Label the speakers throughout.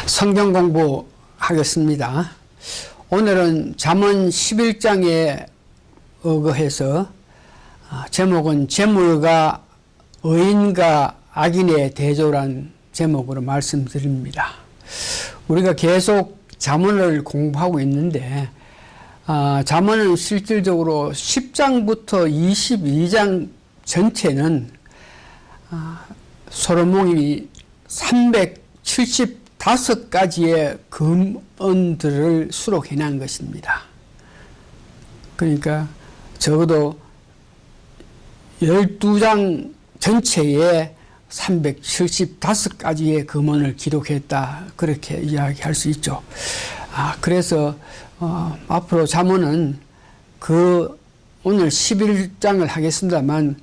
Speaker 1: 성경 공부하겠습니다. 오늘은 잠언 11장에 의거해서 제목은 재물과 의인과 악인의 대조란 제목으로 말씀드립니다. 우리가 계속 잠언을 공부하고 있는데 잠언은 실질적으로 10장부터 22장 전체는 솔로몬이 375가지의 금언들을 수록해 난 것입니다. 그러니까 적어도 12장 전체에 375가지의 금언을 기록했다, 그렇게 이야기할 수 있죠. 그래서 앞으로 잠언은 오늘 11장을 하겠습니다만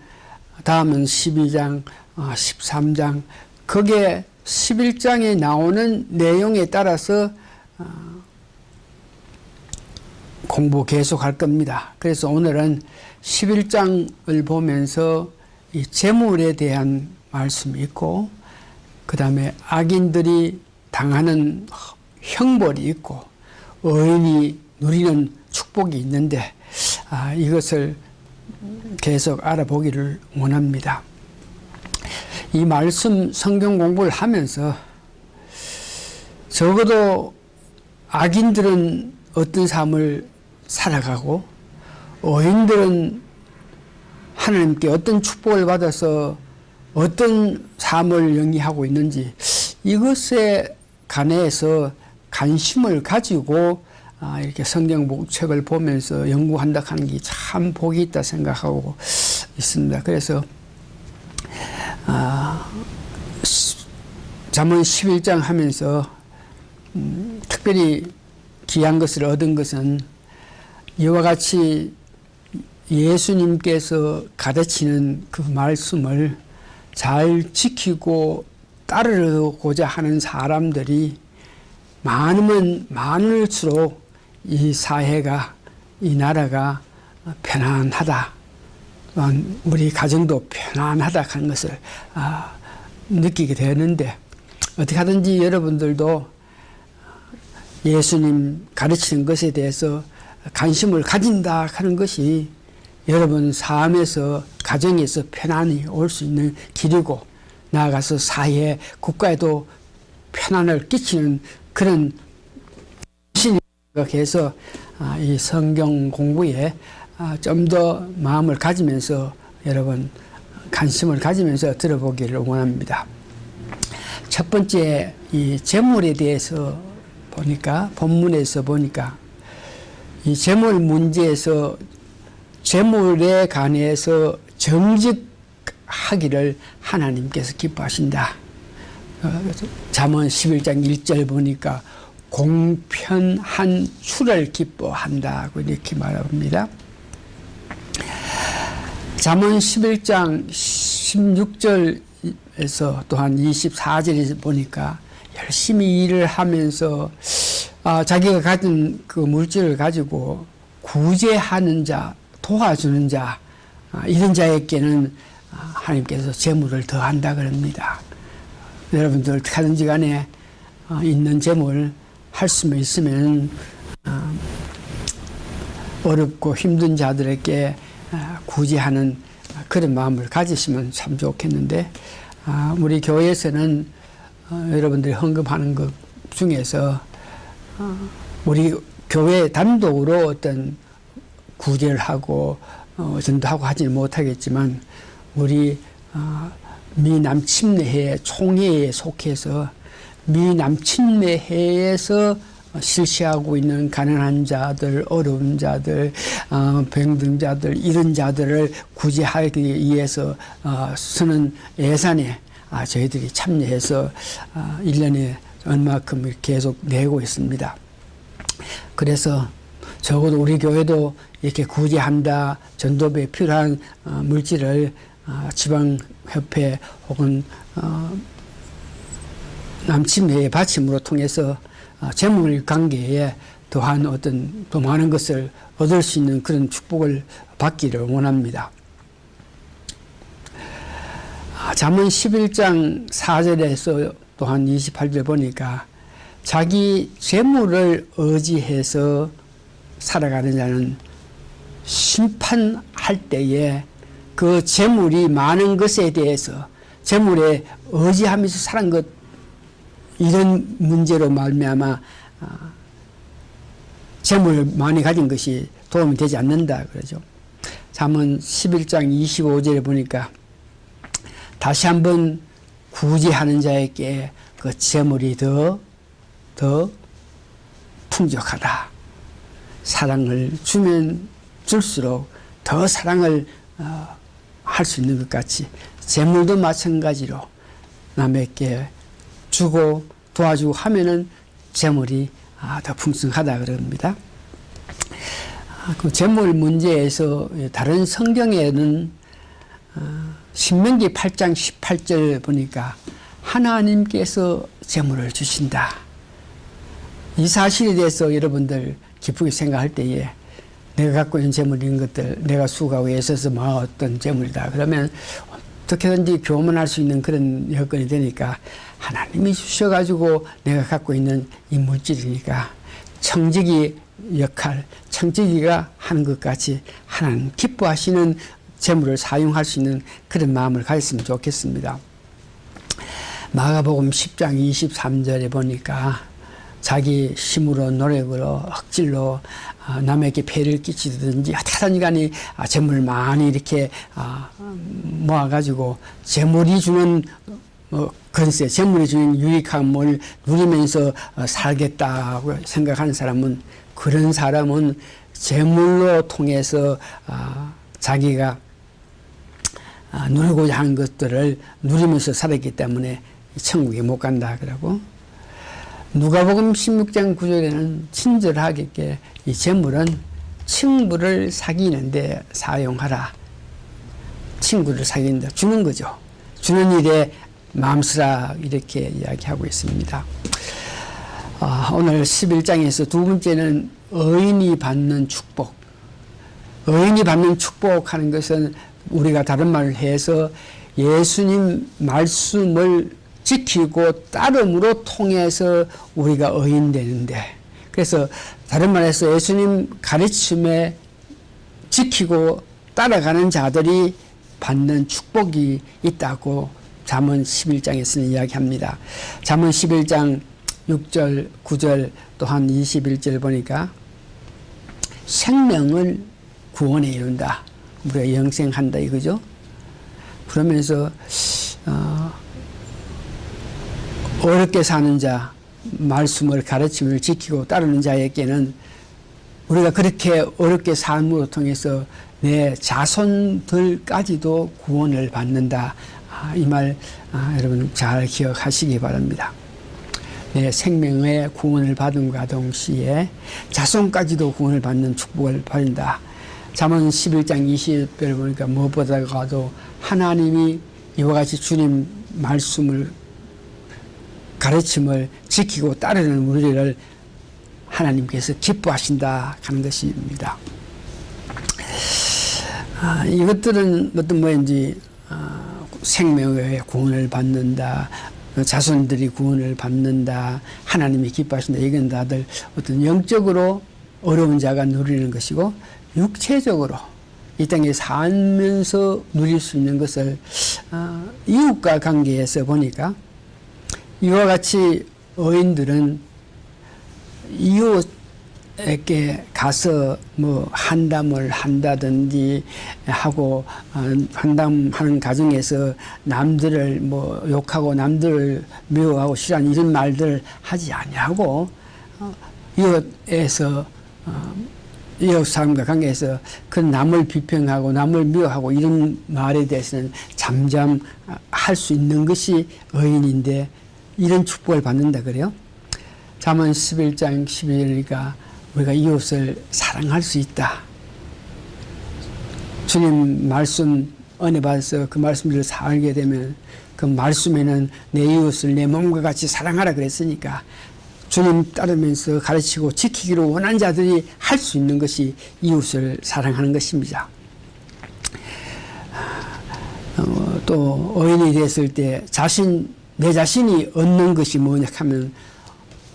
Speaker 1: 다음은 12장, 13장, 거기에 11장에 나오는 내용에 따라서 공부 계속할 겁니다. 그래서 오늘은 11장을 보면서 이 재물에 대한 말씀이 있고, 그 다음에 악인들이 당하는 형벌이 있고, 의인이 누리는 축복이 있는데 이것을 계속 알아보기를 원합니다. 이 말씀 성경 공부를 하면서 적어도 악인들은 어떤 삶을 살아가고 의인들은 하나님께 어떤 축복을 받아서 어떤 삶을 영위하고 있는지, 이것에 관해서 관심을 가지고 이렇게 성경 책을 보면서 연구한다 하는 게 참 복이 있다 생각하고 있습니다. 그래서 잠언 11장 하면서 특별히 귀한 것을 얻은 것은 이와 같이 예수님께서 가르치는 그 말씀을 잘 지키고 따르고자 하는 사람들이 많으면 많을수록 이 사회가, 이 나라가 편안하다, 또한 우리 가정도 편안하다 하는 것을 느끼게 되는데, 어떻게 하든지 여러분들도 예수님 가르치는 것에 대해서 관심을 가진다 하는 것이 여러분 삶에서, 가정에서 편안히 올 수 있는 길이고, 나아가서 사회, 국가에도 편안을 끼치는 그런 신이 생각해서 이 성경 공부에 좀 더 마음을 가지면서 여러분 관심을 가지면서 들어보기를 원합니다. 첫 번째, 이 재물에 대해서 보니까, 본문에서 보니까 이 재물 문제에서 재물에 관해서 정직하기를 하나님께서 기뻐하신다. 잠언 11장 1절 보니까 공편한 출을 기뻐한다고 이렇게 말합니다. 잠언 11장 16절에서 또한 24절에서 보니까 열심히 일을 하면서 자기가 가진 그 물질을 가지고 구제하는 자, 도와주는 자, 이런 자에게는 하나님께서 재물을 더한다 그럽니다. 여러분들 어떻게 하든지 간에 있는 재물 할 수만 있으면 어렵고 힘든 자들에게 구제하는 그런 마음을 가지시면 참 좋겠는데, 우리 교회에서는 여러분들이 헌금하는 것 중에서 우리 교회 단독으로 어떤 구제를 하고 전도하고 하지는 못하겠지만, 우리 미남침례회 총회에 속해서 미남침례회에서 실시하고 있는 가난한 자들, 어려운 자들, 병든 자들, 이런 자들을 구제하기 위해서 쓰는 예산에 저희들이 참여해서 1년에 얼마큼 계속 내고 있습니다. 그래서 적어도 우리 교회도 이렇게 구제한다, 전도부에 필요한 물질을 지방협회 혹은 남침회의 받침으로 통해서 재물 관계에 또한 어떤 더 많은 것을 얻을 수 있는 그런 축복을 받기를 원합니다. 잠언 11장 4절에서 또한 28절 보니까 자기 재물을 의지해서 살아가는 자는 심판할 때에 그 재물이 많은 것에 대해서 재물에 의지하면서 살은 것, 이런 문제로 말미암아 재물을 많이 가진 것이 도움이 되지 않는다 그러죠. 잠언 11장 25절에 보니까 다시 한번 구제하는 자에게 그 재물이 더 풍족하다. 사랑을 주면 줄수록 더 사랑을 할 수 있는 것 같이 재물도 마찬가지로 남에게 주고 도와주고 하면은 재물이 더 풍성하다 그럽니다. 그 재물 문제에서 다른 성경에는 신명기 8장 18절 보니까 하나님께서 재물을 주신다. 이 사실에 대해서 여러분들 기쁘게 생각할 때에 내가 갖고 있는 재물 이런 것들 내가 수고하고 애써서 모았던 재물이다. 그러면 어떻게든지 교만할 수 있는 그런 여건이 되니까 하나님이 주셔가지고 내가 갖고 있는 이 물질이니까 청지기 역할, 청지기가 하는 것 같이 하나님 기뻐하시는 재물을 사용할 수 있는 그런 마음을 가졌으면 좋겠습니다. 마가복음 10장 23절에 보니까 자기 힘으로 노력으로 억질로 남에게 폐를 끼치든지 어떻게 하든지 간에 재물을 많이 이렇게 모아가지고 재물이 주는 건세, 재물이 주는 유익함을 누리면서 살겠다고 생각하는 사람은 그런 사람은 재물로 통해서 자기가 누리고자 하는 것들을 누리면서 살았기 때문에 천국에 못 간다 그러고 누가복음 16장 9절에는 친절하게 이 재물은 친구를 사귀는데 사용하라. 친구를 사귀는데 주는 거죠. 주는 일에 마음쓰라 이렇게 이야기하고 있습니다. 오늘 11장에서 두 번째는 의인이 받는 축복. 의인이 받는 축복하는 것은 우리가 다른 말을 해서 예수님 말씀을 지키고 따름으로 통해서 우리가 의인 되는데, 그래서 다른 말해서 예수님 가르침에 지키고 따라가는 자들이 받는 축복이 있다고 잠언 11장에서는 이야기합니다. 잠언 11장 6절 9절 또한 21절 보니까 생명을 구원에 이룬다. 우리가 영생한다 이거죠. 그러면서 어렵게 사는 자, 말씀을 가르침을 지키고 따르는 자에게는 우리가 그렇게 어렵게 삶으로 통해서 내 자손들까지도 구원을 받는다. 이 말 여러분 잘 기억하시기 바랍니다. 내 생명의 구원을 받음과 동시에 자손까지도 구원을 받는 축복을 받는다. 잠언 11장 20절을 보니까 무엇보다도 하나님이 이와 같이 주님 말씀을 가르침을 지키고 따르는 우리를 하나님께서 기뻐하신다 하는 것입니다. 이것들은 어떤 뭐인지 생명의 구원을 받는다, 자손들이 구원을 받는다, 하나님이 기뻐하신다. 이건 다들 어떤 영적으로 어려운 자가 누리는 것이고 육체적으로 이 땅에 살면서 누릴 수 있는 것을 이웃과 관계에서 보니까 이와 같이 의인들은 이웃에게 가서 뭐 한담을 한다든지 하고 한담하는 과정에서 남들을 뭐 욕하고 남들을 미워하고 싫어하는 이런 말들을 하지 아니하고 이웃에서 이웃 사람과 관계에서 그 남을 비평하고 남을 미워하고 이런 말에 대해서는 잠잠할 수 있는 것이 의인인데 이런 축복을 받는다 그래요. 잠언 11장 12절이니까 우리가 이웃을 사랑할 수 있다. 주님 말씀 은혜 받아서 그 말씀들을 살게 되면 그 말씀에는 내 이웃을 내 몸과 같이 사랑하라 그랬으니까 주님 따르면서 가르치고 지키기로 원하는 자들이 할 수 있는 것이 이웃을 사랑하는 것입니다. 또 의인이 됐을 때 내 자신이 얻는 것이 뭐냐 하면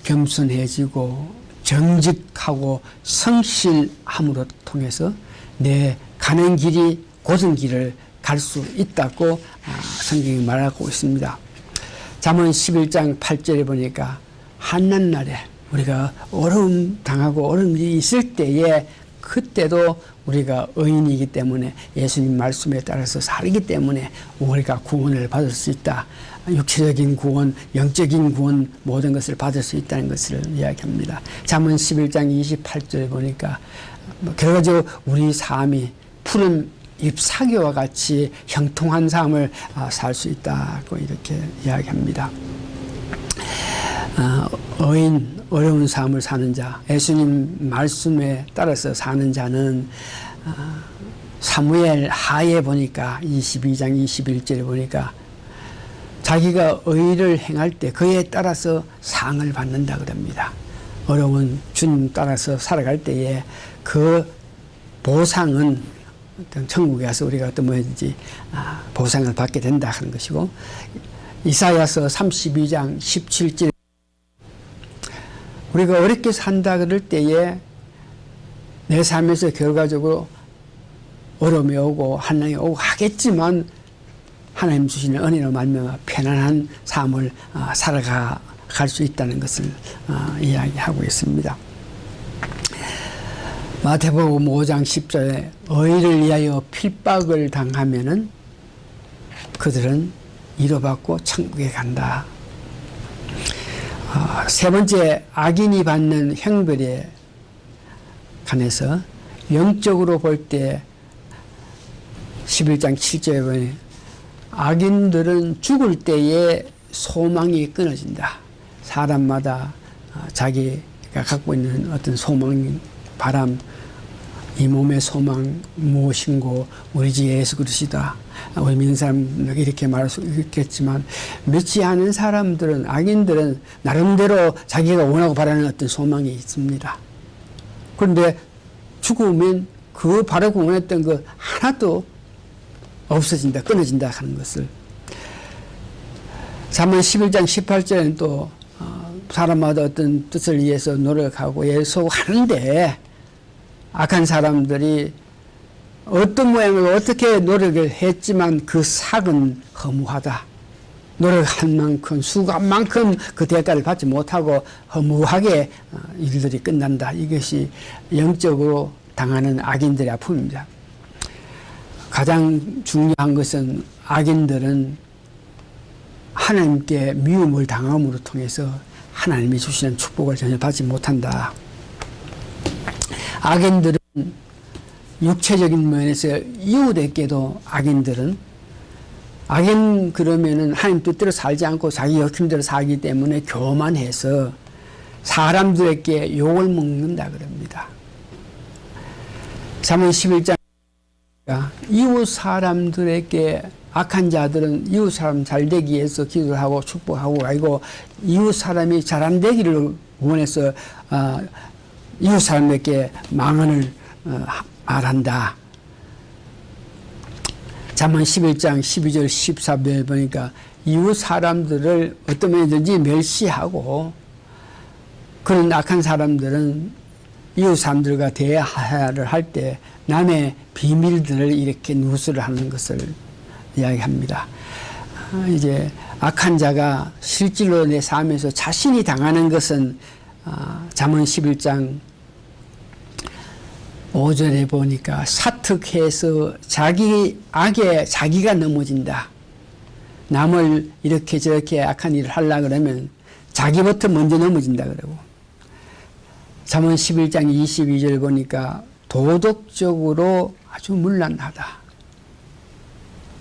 Speaker 1: 겸손해지고 정직하고 성실함으로 통해서 내 가는 길이 곧은 길을 갈 수 있다고 성경이 말하고 있습니다. 잠언 11장 8절에 보니까 한낱날에 우리가 어려움 당하고 어려움이 있을 때에 그때도 우리가 의인이기 때문에 예수님 말씀에 따라서 살기 때문에 우리가 구원을 받을 수 있다. 육체적인 구원, 영적인 구원 모든 것을 받을 수 있다는 것을 이야기합니다. 잠언 11장 28절에 보니까 결과적으로 우리 삶이 푸른 잎사귀와 같이 형통한 삶을 살 수 있다고 이렇게 이야기합니다. 의인, 어려운 삶을 사는 자, 예수님 말씀에 따라서 사는 자는 사무엘 하에 보니까 22장 21절에 보니까 자기가 의를 행할 때 그에 따라서 상을 받는다 그럽니다. 어려운 주님 따라서 살아갈 때에 그 보상은 어떤 천국에 가서 우리가 어떤 뭐든지 보상을 받게 된다 하는 것이고, 이사야서 32장 17절 우리가 어렵게 산다 그럴 때에 내 삶에서 결과적으로 어려움이 오고 환난이 오고 하겠지만 하나님 주시는 은혜로 말미암아 편안한 삶을 살아갈 수 있다는 것을 이야기하고 있습니다. 마태복음 5장 10절에 의를 위하여 핍박을 당하면은 그들은 위로받고 천국에 간다. 세 번째, 악인이 받는 형벌에 관해서 영적으로 볼 때 11장 7절에 보니 악인들은 죽을 때에 소망이 끊어진다. 사람마다 자기가 갖고 있는 어떤 소망, 바람, 이 몸의 소망 무엇인고 우리 주 예수 그리스도다. 우리 믿는 사람은 이렇게 말할 수 있겠지만 믿지 않은 사람들은, 악인들은 나름대로 자기가 원하고 바라는 어떤 소망이 있습니다. 그런데 죽으면 그 바라고 원했던 것 하나도 없어진다, 끊어진다 하는 것을. 잠언 11장 18절에는 또 사람마다 어떤 뜻을 위해서 노력하고 예속하는데 악한 사람들이 어떤 모양으로 어떻게 노력을 했지만 그 삭은 허무하다. 노력한 만큼, 수고한 만큼 그 대가를 받지 못하고 허무하게 일들이 끝난다. 이것이 영적으로 당하는 악인들의 아픔입니다. 가장 중요한 것은 악인들은 하나님께 미움을 당함으로 통해서 하나님이 주시는 축복을 전혀 받지 못한다. 악인들은 육체적인 면에서 이웃에게도 악인들은 악인 그러면은 하나님 뜻대로 살지 않고 자기 욕심대로 살기 때문에 교만해서 사람들에게 욕을 먹는다 그럽니다. 잠언 11장 이웃 사람들에게 악한 자들은 이웃 사람 잘 되기 위해서 기도를 하고 축복하고 아이고 이웃 사람이 잘 안 되기를 원해서 이웃 사람에게 망언을 말한다. 잠언 11장 12절 14절 보니까 이웃 사람들을 어떤 면이든지 멸시하고 그런 악한 사람들은 이웃 사람들과 대화를 할 때 남의 비밀들을 이렇게 누설을 하는 것을 이야기합니다. 이제 악한 자가 실질로 내 삶에서 자신이 당하는 것은 잠언 11장 5절에 보니까 사특해서 자기 악에 자기가 넘어진다. 남을 이렇게 저렇게 악한 일을 하려고 그러면 자기부터 먼저 넘어진다 그러고, 잠언 11장 22절 보니까 도덕적으로 아주 문란하다.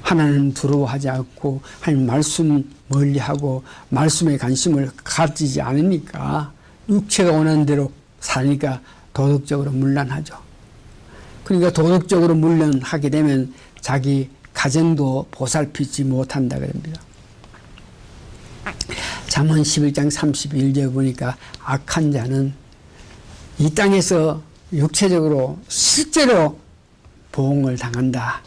Speaker 1: 하나님 두려워하지 않고 하나님 말씀 멀리하고 말씀에 관심을 가지지 않으니까 육체가 원하는 대로 사니까 도덕적으로 문란하죠. 그러니까 도덕적으로 문란하게 되면 자기 가정도 보살피지 못한다 그럽니다. 잠언 11장 31절 보니까 악한 자는 이 땅에서 육체적으로 실제로 보응을 당한다.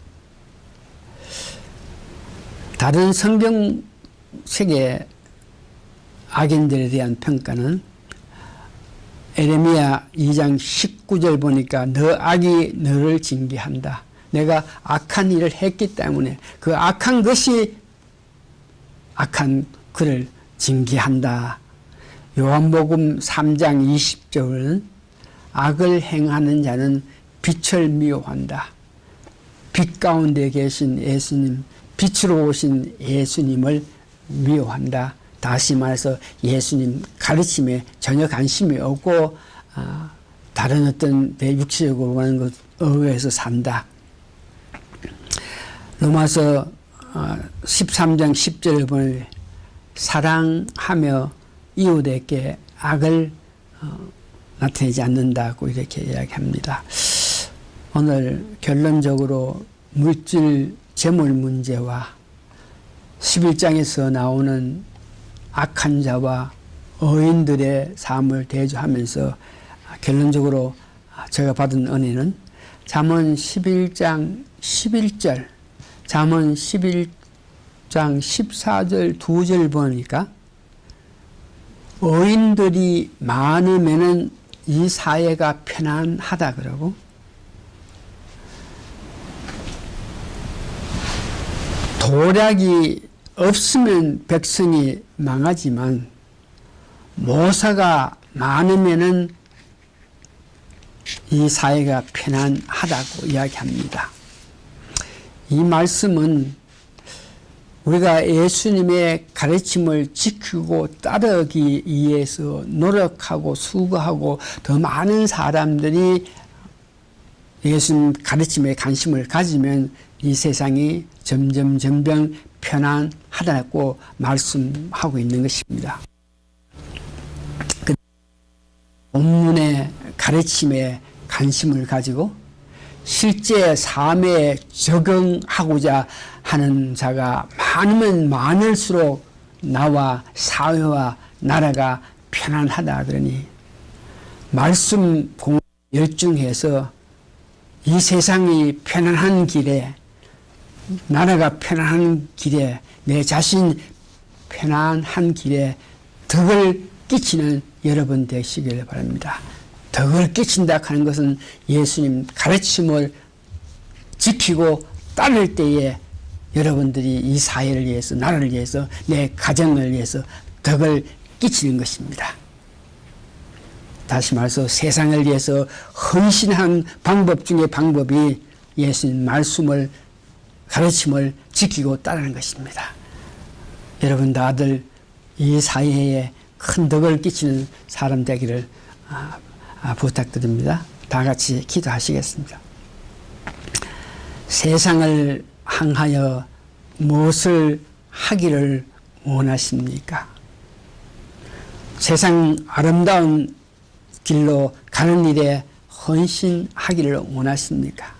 Speaker 1: 다른 성경 세계 악인들에 대한 평가는 에레미야 2장 19절 보니까 너 악이 너를 징계한다. 내가 악한 일을 했기 때문에 그 악한 것이 악한 그를 징계한다. 요한복음 3장 20절은 악을 행하는 자는 빛을 미워한다. 빛 가운데 계신 예수님, 빛으로 오신 예수님을 미워한다. 다시 말해서 예수님 가르침에 전혀 관심이 없고 다른 어떤 내 육체적으로 하는 것 의해서 산다. 로마서 13장 10절을 보면 사랑하며 이웃에게 악을 나타내지 않는다고 이렇게 이야기합니다. 오늘 결론적으로 물질 재물 문제와 11장에서 나오는 악한 자와 의인들의 삶을 대조하면서 결론적으로 제가 받은 은혜는 잠언 11장 11절, 잠언 11장 14절 2절 보니까 의인들이 많으면은 이 사회가 편안하다 그러고 도략이 없으면 백성이 망하지만 모사가 많으면은 이 사회가 편안하다고 이야기합니다. 이 말씀은 우리가 예수님의 가르침을 지키고 따르기 위해서 노력하고 수고하고 더 많은 사람들이 예수님 가르침에 관심을 가지면 이 세상이 점점 편안하다고 말씀하고 있는 것입니다. 본문의 가르침에 관심을 가지고 실제 삶에 적응하고자 하는 자가 많으면 많을수록 나와 사회와 나라가 편안하다 그러니 말씀 공부 열중해서 이 세상이 편안한 길에 나라가 편안한 길에 내 자신 편안한 길에 덕을 끼치는 여러분 되시길 바랍니다. 덕을 끼친다 하는 것은 예수님 가르침을 지키고 따를 때에 여러분들이 이 사회를 위해서 나라를 위해서 내 가정을 위해서 덕을 끼치는 것입니다. 다시 말해서 세상을 위해서 헌신한 방법 중에 방법이 예수님 말씀을 가르침을 지키고 따르는 것입니다. 여러분 다들 이 사회에 큰 덕을 끼치는 사람 되기를 부탁드립니다. 다 같이 기도하시겠습니다. 세상을 향하여 무엇을 하기를 원하십니까? 세상 아름다운 길로 가는 일에 헌신하기를 원하십니까?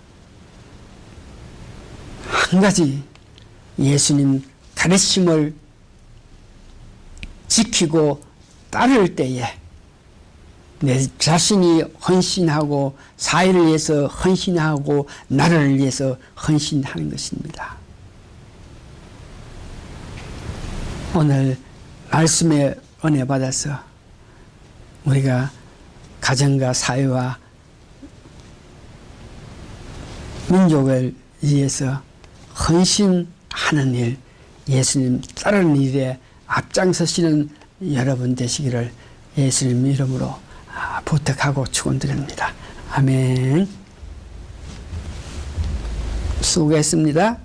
Speaker 1: 한 가지 예수님 가르침을 지키고 따를 때에 내 자신이 헌신하고 사회를 위해서 헌신하고 나라를 위해서 헌신하는 것입니다. 오늘 말씀에 은혜 받아서 우리가 가정과 사회와 민족을 위해서 헌신하는 일, 예수님 따르는 일에 앞장서시는 여러분 되시기를 예수님 이름으로 부탁하고 축원드립니다. 아멘. 수고했습니다.